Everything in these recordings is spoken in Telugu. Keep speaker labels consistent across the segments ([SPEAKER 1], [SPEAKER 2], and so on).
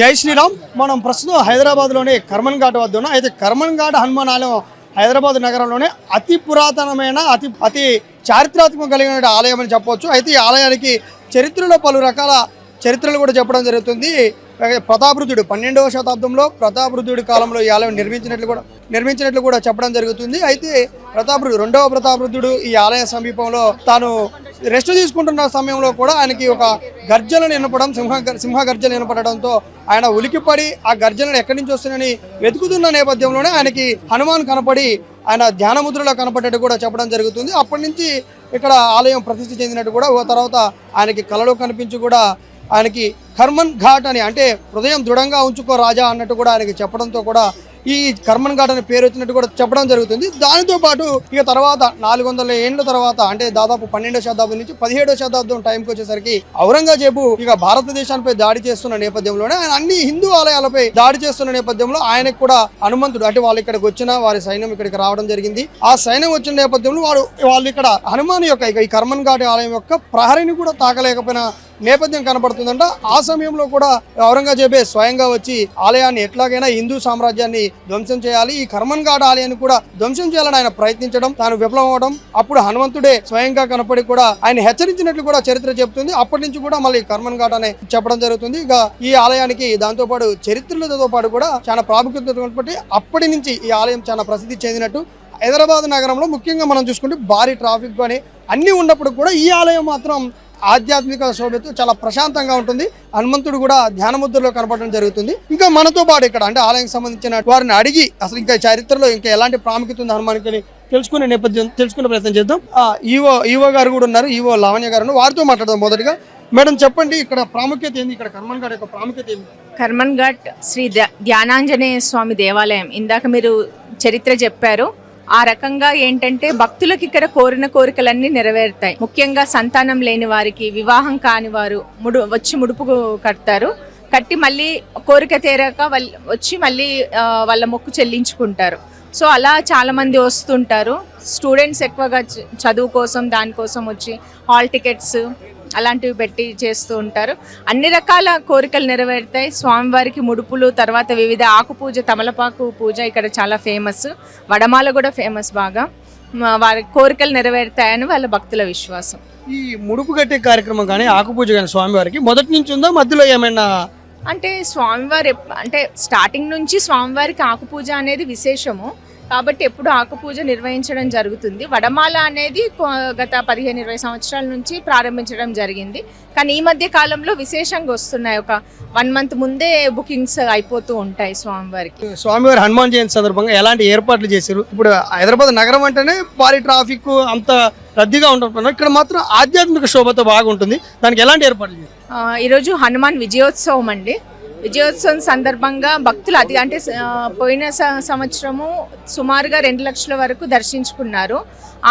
[SPEAKER 1] జై శ్రీరామ్. మనం ప్రస్తుతం హైదరాబాద్లోని కర్మన్ ఘాట్ వద్ద ఉన్నాం. అయితే కర్మన్ ఘాట్ హనుమాన్ ఆలయం హైదరాబాద్ నగరంలోనే అతి పురాతనమైన అతి చారిత్రాత్మకం కలిగిన ఆలయం అని చెప్పవచ్చు. అయితే ఈ ఆలయానికి చరిత్రలో పలు రకాల చరిత్రలు కూడా చెప్పడం జరుగుతుంది. ప్రతాపరుద్రుడు 12వ శతాబ్దంలో ప్రతాపరుద్రుడి కాలంలో ఈ ఆలయం నిర్మించినట్లు కూడా చెప్పడం జరుగుతుంది. అయితే రెండవ ప్రతాపరుద్రుడు ఈ ఆలయ సమీపంలో తాను రెస్ట్ తీసుకుంటున్న సమయంలో కూడా ఆయనకి ఒక గర్జనలు వినపడం, సింహ గర్జన వినపడడంతో ఆయన ఉలికిపడి ఆ గర్జనలు ఎక్కడి నుంచి వస్తున్నాయని వెతుకుతున్న నేపథ్యంలోనే ఆయనకి హనుమాన్ కనపడి ఆయన ధ్యాన ముద్రలో కనపడ్డట్టు కూడా చెప్పడం జరుగుతుంది. అప్పటి నుంచి ఇక్కడ ఆలయం ప్రతిష్ఠ చెందినట్టు కూడా, తర్వాత ఆయనకి కలలో కనిపించి కూడా ఆయనకి కర్మన్ ఘాట్ అని, అంటే హృదయం దృఢంగా ఉంచుకో రాజా అన్నట్టు కూడా ఆయనకి చెప్పడంతో కూడా ఈ కర్మన్ ఘాట్ అనే పేరు వచ్చినట్టు కూడా చెప్పడం జరుగుతుంది. దానితో పాటు ఇక తర్వాత 400 ఏళ్ల తర్వాత, అంటే దాదాపు 12వ శతాబ్దం నుంచి 17వ శతాబ్దం టైంకి వచ్చేసరికి ఔరంగజేబు ఇక భారతదేశానిపై దాడి చేస్తున్న నేపథ్యంలోనే ఆయన అన్ని హిందూ ఆలయాలపై దాడి చేస్తున్న నేపథ్యంలో ఆయనకు కూడా హనుమంతుడు, అంటే వాళ్ళు ఇక్కడికి వచ్చిన వారి సైన్యం ఇక్కడికి రావడం జరిగింది. ఆ సైన్యం వచ్చిన నేపథ్యంలో వాళ్ళు ఇక్కడ హనుమాన్ యొక్క ఈ కర్మన్ ఘాట్ ఆలయం యొక్క ప్రహరిని కూడా తాకలేకపోయిన నేపథ్యం కనబడుతుందంట. ఆ సమయంలో కూడా ఔరంగజేబే స్వయంగా వచ్చి ఆలయాన్ని ఎట్లాగైనా హిందూ సామ్రాజ్యాన్ని ధ్వంసం చేయాలి, ఈ కర్మన్ ఘాట్ ఆలయాన్ని కూడా ధ్వంసం చేయాలని ఆయన ప్రయత్నించడం, తాను విఫలం అవడం, అప్పుడు హనుమంతుడే స్వయంగా కనపడి కూడా ఆయన హెచ్చరించినట్లు కూడా చరిత్ర చెబుతుంది. అప్పటి నుంచి కూడా మళ్ళీ కర్మన్ ఘాట్ అనే చెప్పడం జరుగుతుంది. ఇక ఈ ఆలయానికి దాంతో పాటు చరిత్రలతో పాటు కూడా చాలా ప్రాముఖ్యత ఉన్నప్పటి అప్పటి నుంచి ఈ ఆలయం చాలా ప్రసిద్ధి చెందినట్టు. హైదరాబాద్ నగరంలో ముఖ్యంగా మనం చూసుకుంటే భారీ ట్రాఫిక్ కానీ అన్ని ఉన్నప్పుడు కూడా ఈ ఆలయం మాత్రం ఆధ్యాత్మిక శోభతో చాలా ప్రశాంతంగా ఉంటుంది. హనుమంతుడు కూడా ధ్యాన ముద్రలో కనపడడం జరుగుతుంది. ఇంకా మనతో పాటు ఇక్కడ అంటే ఆలయానికి సంబంధించిన వారిని అడిగి అసలు ఇంకా చరిత్రలో ఇంకా ఎలాంటి ప్రాముఖ్యత ఉంది హనుమానికి తెలుసుకునే ప్రయత్నం చేద్దాం. ఈవో గారు కూడా ఉన్నారు, ఈవో లావణ్య గారు, వారితో మాట్లాడదాం. మొదటిగా మేడం చెప్పండి, ఇక్కడ ప్రాముఖ్యత ఏంది, ఇక్కడ కర్మన్ ఘాట్ యొక్క ప్రాముఖ్యత ఏంది?
[SPEAKER 2] కర్మన్ ఘాట్ శ్రీ ధ్యానాంజనేయ స్వామి దేవాలయం. ఇందాక మీరు చరిత్ర చెప్పారు. ఆ రకంగా ఏంటంటే భక్తులకు ఇక్కడ కోరిన కోరికలన్నీ నెరవేరుతాయి. ముఖ్యంగా సంతానం లేని వారికి, వివాహం కాని వారు వచ్చి ముడుపు కట్టి మళ్ళీ కోరిక తీరాక వచ్చి మళ్ళీ వాళ్ళ మొక్కు చెల్లించుకుంటారు. సో అలా చాలా మంది వస్తుంటారు. స్టూడెంట్స్ ఎక్కువగా చదువు కోసం దానికోసం వచ్చి హాల్ టికెట్స్ అలాంటివి పెట్టి చేస్తూ ఉంటారు. అన్ని రకాల కోరికలు నెరవేరుతాయి. స్వామివారికి ముడుపులు, తర్వాత వివిధ ఆకు పూజ, తమలపాకు పూజ ఇక్కడ చాలా ఫేమస్. వడమాల కూడా ఫేమస్ బాగా. వారి కోరికలు నెరవేరుతాయని వాళ్ళ భక్తుల విశ్వాసం.
[SPEAKER 1] ఈ ముడుపు కట్టే కార్యక్రమం కానీ ఆకు పూజ కానీ స్వామివారికి మొదటి నుంచి ఉందా, మధ్యలో ఏమైనా?
[SPEAKER 2] అంటే స్వామివారి అంటే స్టార్టింగ్ నుంచి స్వామివారికి ఆకు పూజ అనేది విశేషము కాబట్టి ఎప్పుడు ఆకు పూజ నిర్వహించడం జరుగుతుంది. వడమాల అనేది గత 15-20 సంవత్సరాల నుంచి ప్రారంభించడం జరిగింది. కానీ ఈ మధ్య కాలంలో విశేషంగా వస్తున్నాయి. ఒక 1 మంత్ ముందే బుకింగ్స్ అయిపోతూ ఉంటాయి స్వామివారికి.
[SPEAKER 1] స్వామివారి హనుమాన్ జయంతి సందర్భంగా ఎలాంటి ఏర్పాట్లు చేశారు? ఇప్పుడు హైదరాబాద్ నగరం అంటేనే భారీ ట్రాఫిక్ అంత రద్దీగా ఉంటున్నారు, ఇక్కడ మాత్రం ఆధ్యాత్మిక శోభతో బాగుంటుంది. దానికి ఎలాంటి ఏర్పాట్లు చేశారు?
[SPEAKER 2] ఈరోజు హనుమాన్ విజయోత్సవం అండి. విజయోత్సవం సందర్భంగా భక్తులు అంటే పోయిన సంవత్సరము సుమారుగా 2 లక్షల వరకు దర్శించుకున్నారు.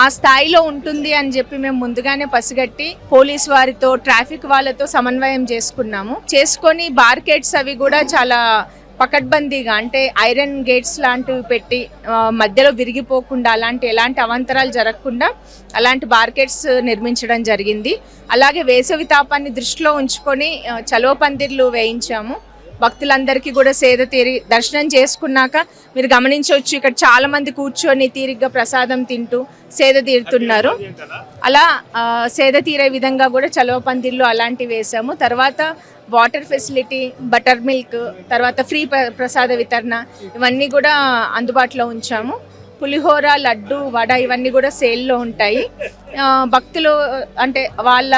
[SPEAKER 2] ఆ స్థాయిలో ఉంటుంది అని చెప్పి మేము ముందుగానే పసిగట్టి పోలీస్ వారితో, ట్రాఫిక్ వాళ్ళతో సమన్వయం చేసుకొని బార్కెట్స్ అవి కూడా చాలా పకడ్బందీగా, అంటే ఐరన్ గేట్స్ లాంటివి పెట్టి మధ్యలో విరిగిపోకుండా, ఎలాంటి అవాంతరాలు జరగకుండా అలాంటి బార్కెట్స్ నిర్మించడం జరిగింది. అలాగే వేసవి తాపాన్ని దృష్టిలో ఉంచుకొని చలువ పందిర్లు వేయించాము. భక్తులందరికీ కూడా సేద తీరి దర్శనం చేసుకున్నాక మీరు గమనించవచ్చు, ఇక్కడ చాలా మంది కూర్చొని తీరిగ్గా ప్రసాదం తింటూ సేద తీరుతున్నారు. అలా సేద తీరే విధంగా కూడా చలువ పందిర్లు అలాంటివి వేసాము. తర్వాత వాటర్ ఫెసిలిటీ, బటర్ మిల్క్, తర్వాత ఫ్రీ ప్రసాద వితరణ ఇవన్నీ కూడా అందుబాటులో ఉంచాము. పులిహోర, లడ్డు, వడ ఇవన్నీ కూడా సేల్లో ఉంటాయి. భక్తులు అంటే వాళ్ళ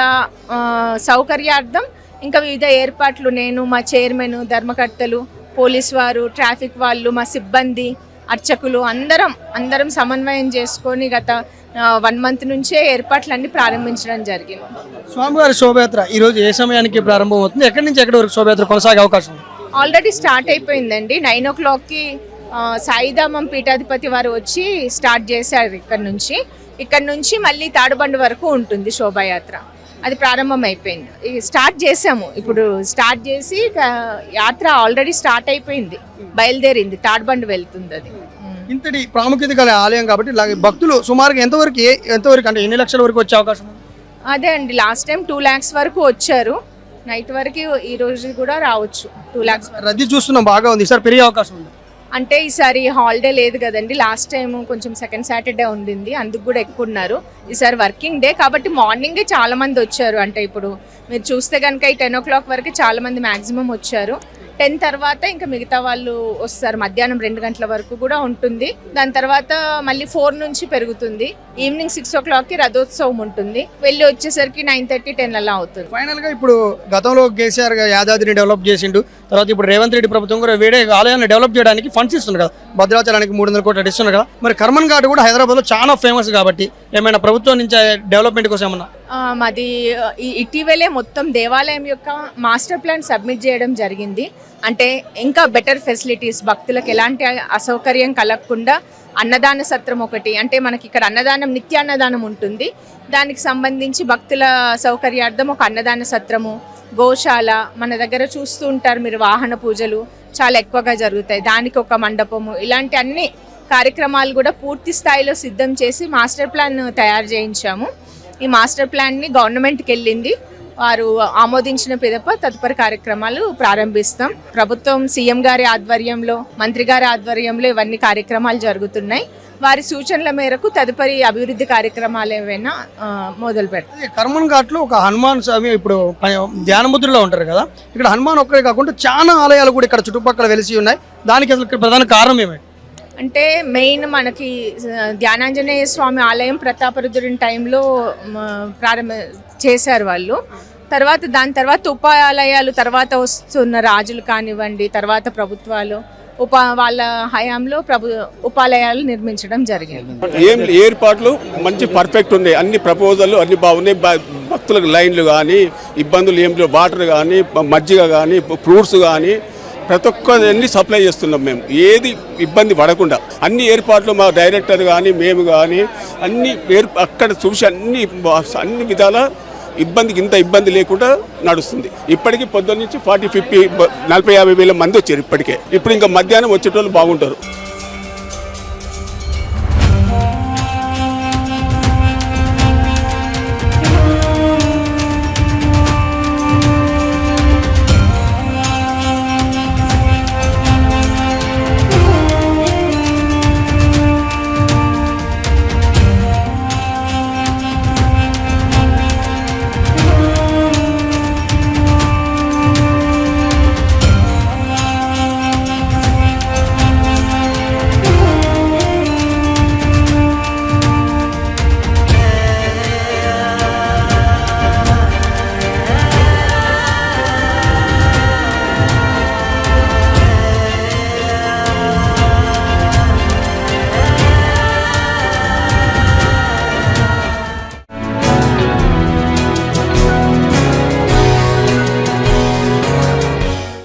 [SPEAKER 2] సౌకర్యార్థం ఇంకా వివిధ ఏర్పాట్లు నేను, మా చైర్మన్, ధర్మకర్తలు, పోలీస్ వారు, ట్రాఫిక్ వాళ్ళు, మా సిబ్బంది, అర్చకులు అందరం సమన్వయం చేసుకొని గత 1 మంత్ నుంచే ఏర్పాట్లన్నీ ప్రారంభించడం జరిగింది.
[SPEAKER 1] స్వామివారి శోభయాత్ర ఈరోజు ఏ సమయానికి ప్రారంభం అవుతుంది? ఎక్కడి నుంచి ఎక్కడి వరకు శోభయాత్ర కొనసాగే అవకాశం?
[SPEAKER 2] ఆల్రెడీ స్టార్ట్ అయిపోయిందండి. 9 o'clockకి సాయిధామం పీఠాధిపతి వారు వచ్చి స్టార్ట్ చేశారు. ఇక్కడ నుంచి మళ్ళీ తాడుబండి వరకు ఉంటుంది శోభాయాత్ర. అది ప్రారంభం అయిపోయింది. స్టార్ట్ చేసాము. ఇప్పుడు స్టార్ట్ చేసి యాత్ర ఆల్రెడీ స్టార్ట్ అయిపోయింది, బయలుదేరింది, తాడుబండి వెళ్తుంది. అది
[SPEAKER 1] ఇంతటి ప్రాముఖ్యత గల ఆలయం కాబట్టి భక్తులు సుమారుగా ఎంతవరకు అంటే ఎన్ని లక్షల వరకు వచ్చే అవకాశం?
[SPEAKER 2] అదే అండి, లాస్ట్ టైం 2 lakhs వరకు వచ్చారు. నైట్ వరకు ఈ రోజు కూడా రావచ్చు. 2 lakhs.
[SPEAKER 1] రద్దీ చూస్తున్నాం బాగా ఉంది, ఈసారి పెరిగే అవకాశం ఉంది.
[SPEAKER 2] అంటే ఈసారి హాలిడే లేదు కదండి, లాస్ట్ టైం కొంచెం సెకండ్ సాటర్డే ఉండింది, అందుకు కూడా ఎక్కువ ఉన్నారు. ఈసారి వర్కింగ్ డే కాబట్టి మార్నింగే చాలా మంది వచ్చారు. అంటే ఇప్పుడు మీరు చూస్తే కనుక ఈ 10 o'clock వరకు చాలా మంది మ్యాక్సిమం వచ్చారు. 10 తర్వాత ఇంకా మిగతా వాళ్ళు వస్తారు. మధ్యాహ్నం 2 గంటల వరకు కూడా ఉంటుంది. దాని తర్వాత మళ్ళీ 4 నుంచి పెరుగుతుంది. ఈవినింగ్ 6 o'clockకి రథోత్సవం ఉంటుంది. వెళ్ళి వచ్చేసరికి 9:30, 10 అలా అవుతుంది.
[SPEAKER 1] ఫైనల్ గా ఇప్పుడు గతంలో కేసీఆర్ యాదాద్రిని డెవలప్ చేసిండు, తర్వాత ఇప్పుడు రేవంత్ రెడ్డి ప్రభుత్వం కూడా వేరే ఆలయాన్ని డెవలప్ చేయడానికి ఫండ్స్ ఇస్తుంది కదా, భద్రాచలానికి 300 కోట్లు ఇస్తున్నారు కదా. మరి కర్మన్ ఘాట్ కూడా హైదరాబాద్ లో చాలా ఫేమస్ కాబట్టి ఏమైనా ప్రభుత్వం నుంచి డెవలప్మెంట్ కోసం ఏమన్నా?
[SPEAKER 2] మాది ఇటీవలే మొత్తం దేవాలయం యొక్క మాస్టర్ ప్లాన్ సబ్మిట్ చేయడం జరిగింది. అంటే ఇంకా బెటర్ ఫెసిలిటీస్, భక్తులకు ఎలాంటి అసౌకర్యం కలగకుండా అన్నదాన సత్రం ఒకటి, అంటే మనకి ఇక్కడ అన్నదానం నిత్య అన్నదానం ఉంటుంది, దానికి సంబంధించి భక్తుల సౌకర్యార్థం ఒక అన్నదాన సత్రము, గోశాల, మన దగ్గర చూస్తూ ఉంటారు మీరు వాహన పూజలు చాలా ఎక్కువగా జరుగుతాయి, దానికి ఒక మండపము, ఇలాంటి అన్ని కార్యక్రమాలు కూడా పూర్తి స్థాయిలో సిద్ధం చేసి మాస్టర్ ప్లాన్ తయారు చేయించాము. ఈ మాస్టర్ ప్లాన్ని గవర్నమెంట్కి వెళ్ళింది, వారు ఆమోదించిన పిదప తదుపరి కార్యక్రమాలు ప్రారంభిస్తాం. ప్రభుత్వం సీఎం గారి ఆధ్వర్యంలో, మంత్రి గారి ఆధ్వర్యంలో ఇవన్నీ కార్యక్రమాలు జరుగుతున్నాయి. వారి సూచనల మేరకు తదుపరి అభివృద్ధి కార్యక్రమాలు ఏవైనా మొదలు పెడతాం.
[SPEAKER 1] కర్మన్ ఘాట్లో ఒక హనుమాన్ స్వామి ఇప్పుడు ధ్యానముద్రలో ఉంటారు కదా, ఇక్కడ హనుమాన్ ఒక్కడే కాకుండా చాలా ఆలయాలు కూడా ఇక్కడ చుట్టుపక్కల వెలిసి ఉన్నాయి. దానికి అసలు ప్రధాన కారణం ఏమిటి?
[SPEAKER 2] అంటే మెయిన్ మనకి ధ్యానాంజనేయ స్వామి ఆలయం ప్రతాపరుద్రుని టైంలో చేశారు వాళ్ళు. దాని తర్వాత ఉపాలయాలు తర్వాత వస్తున్న రాజులు కానివ్వండి, తర్వాత ప్రభుత్వాలు వాళ్ళ హయాంలో ఉపాలయాలు నిర్మించడం జరిగింది.
[SPEAKER 3] ఏర్పాట్లు మంచి పర్ఫెక్ట్ ఉన్నాయి, అన్ని ప్రపోజల్ అన్ని బాగున్నాయి. భక్తులకు లైన్లు కానీ ఇబ్బందులు ఏం లేవు, వాటర్ కానీ మజ్జిగ కానీ ఫ్రూట్స్ కానీ ప్రతి ఒక్కరిని సప్లై చేస్తున్నాం మేము, ఏది ఇబ్బంది పడకుండా. అన్ని ఏర్పాట్లు మా డైరెక్టర్ కానీ మేము కానీ అన్ని అక్కడ చూసి అన్ని విధాల ఇంత ఇబ్బంది లేకుండా నడుస్తుంది. ఇప్పటికీ పొద్దున్న నుంచి 40-50 40-50 వేల మంది వచ్చారు ఇప్పటికే. ఇప్పుడు ఇంకా మధ్యాహ్నం వచ్చేటోళ్ళు బాగుంటారు.